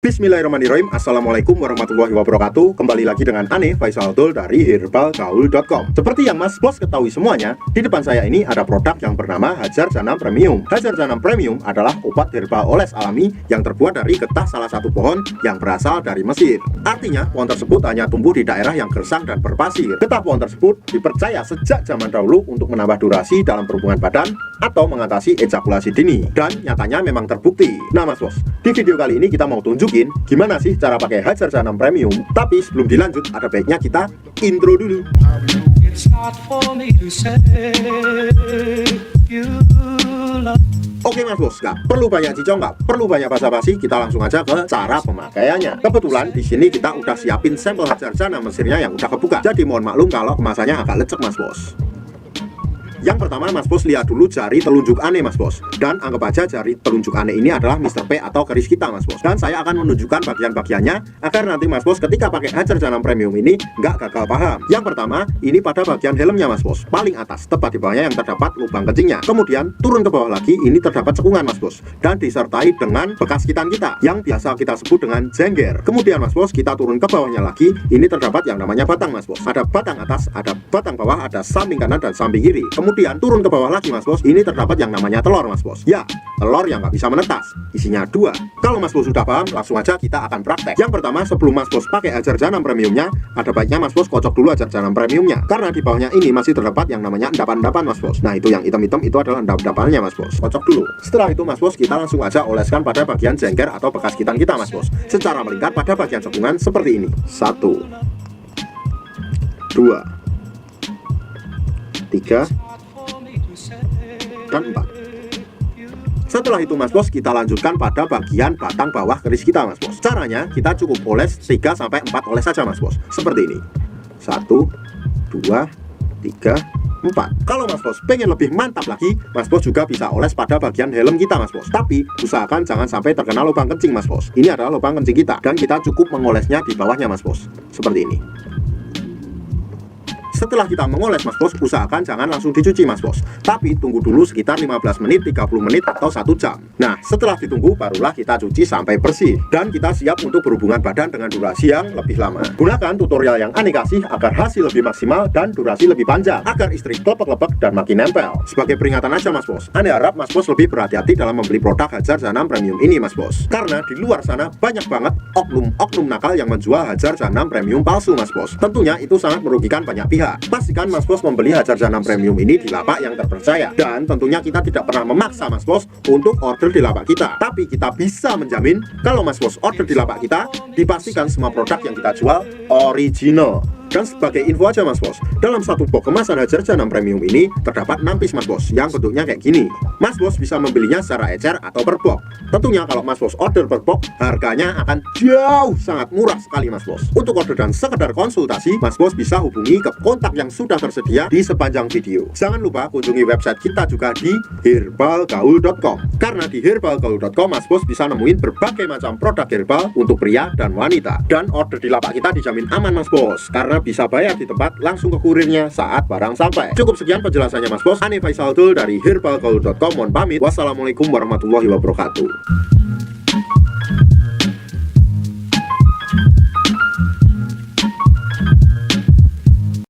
Bismillahirrahmanirrahim. Assalamualaikum warahmatullahi wabarakatuh. Kembali lagi dengan Ane Faisal Abdul dari herbalgaul.com. Seperti yang Mas Bos ketahui semuanya, di depan saya ini ada produk yang bernama Hajar Janam Premium. Hajar Janam Premium adalah obat herbal oles alami yang terbuat dari getah salah satu pohon yang berasal dari Mesir. Artinya, pohon tersebut hanya tumbuh di daerah yang gersang dan berpasir. Getah pohon tersebut dipercaya sejak zaman dahulu untuk menambah durasi dalam berhubungan badan atau mengatasi ejakulasi dini. Dan nyatanya memang terbukti. Nah Mas Bos, di video kali ini kita mau tunjukin gimana sih cara pakai Hajar Janam Premium. Tapi sebelum dilanjut, ada baiknya kita intro dulu. Oke Mas Bos, nggak perlu banyak cicong, nggak perlu banyak basa-basi, kita langsung aja ke cara pemakaiannya. Kebetulan di sini kita udah siapin sampel Hajar Janam Mesirnya yang udah kebuka. Jadi mohon maklum kalau kemasannya agak lecek Mas Bos. Yang pertama Mas Bos, lihat dulu jari telunjuk Ane Mas Bos. Dan anggap aja jari telunjuk Ane ini adalah Mr. P atau keris kita Mas Bos. Dan saya akan menunjukkan bagian-bagiannya agar nanti Mas Bos ketika pakai Hajar Janam Premium ini nggak gagal paham. Yang pertama, ini pada bagian helmnya Mas Bos, paling atas, tepat di bawahnya yang terdapat lubang kencingnya. Kemudian turun ke bawah lagi, ini terdapat cekungan Mas Bos. Dan disertai dengan bekas hitan kita yang biasa kita sebut dengan jengger. Kemudian Mas Bos, kita turun ke bawahnya lagi, ini terdapat yang namanya batang Mas Bos. Ada batang atas, ada batang bawah, ada samping kanan dan samping kiri. Kemudian turun ke bawah lagi Mas Bos, ini terdapat yang namanya telur Mas Bos. Ya, telur yang nggak bisa menetas, isinya 2. Kalau Mas Bos sudah paham, langsung aja kita akan praktek. Yang pertama, sebelum Mas Bos pakai Hajar Janam Premiumnya, ada baiknya Mas Bos kocok dulu Hajar Janam Premiumnya. Karena di bawahnya ini masih terdapat yang namanya endapan-endapan Mas Bos. Nah itu yang hitam-hitam itu adalah endap-endapannya Mas Bos. Kocok dulu. Setelah itu Mas Bos, kita langsung aja oleskan pada bagian jengger atau bekas hitan kita Mas Bos, secara melingkar pada bagian cekungan seperti ini. 1, 2, 3, dan 4. Setelah itu Mas Bos, kita lanjutkan pada bagian batang bawah keris kita Mas Bos. Caranya kita cukup oles 3-4 oles saja Mas Bos, seperti ini. 1, 2, 3, 4. Kalau Mas Bos pengen lebih mantap lagi, Mas Bos juga bisa oles pada bagian helm kita Mas Bos. Tapi usahakan jangan sampai terkena lubang kencing Mas Bos. Ini adalah lubang kencing kita dan kita cukup mengolesnya di bawahnya Mas Bos, seperti ini. Setelah kita mengoles Mas Bos, usahakan jangan langsung dicuci Mas Bos, tapi tunggu dulu sekitar 15 menit, 30 menit, atau 1 jam. Nah setelah ditunggu barulah kita cuci sampai bersih. Dan kita siap untuk berhubungan badan dengan durasi yang lebih lama. Gunakan tutorial yang Ane kasih agar hasil lebih maksimal dan durasi lebih panjang, agar istri klepek-klepek dan makin nempel. Sebagai peringatan aja Mas Bos, Ane harap Mas Bos lebih berhati-hati dalam membeli produk Hajar Janam Premium ini Mas Bos. Karena di luar sana banyak banget oknum-oknum nakal yang menjual Hajar Janam Premium palsu Mas Bos. Tentunya itu sangat merugikan banyak pihak. Pastikan Mas Bos membeli Hajar Janam Premium ini di lapak yang terpercaya. Dan tentunya kita tidak pernah memaksa Mas Bos untuk order di lapak kita. Tapi kita bisa menjamin kalau Mas Bos order di lapak kita, dipastikan semua produk yang kita jual original. Dan sebagai info aja Mas Bos, dalam satu box kemasan Hajar Janam Premium ini terdapat 6 piece Mas Bos yang bentuknya kayak gini. Mas Bos bisa membelinya secara ecer atau per box. Tentunya kalau Mas Bos order per box, harganya akan jauh sangat murah sekali Mas Bos. Untuk order dan sekedar konsultasi, Mas Bos bisa hubungi ke kontak yang sudah tersedia di sepanjang video. Jangan lupa kunjungi website kita juga di herbalgaul.com. Karena di herbalgaul.com Mas Bos bisa nemuin berbagai macam produk herbal untuk pria dan wanita. Dan order di lapak kita dijamin aman Mas Bos, karena bisa bayar di tempat langsung ke kurirnya saat barang sampai. Cukup sekian penjelasannya Mas Bos. Ane Faisal Abdul dari herbalgaul.com mohon pamit. Wassalamualaikum warahmatullahi wabarakatuh.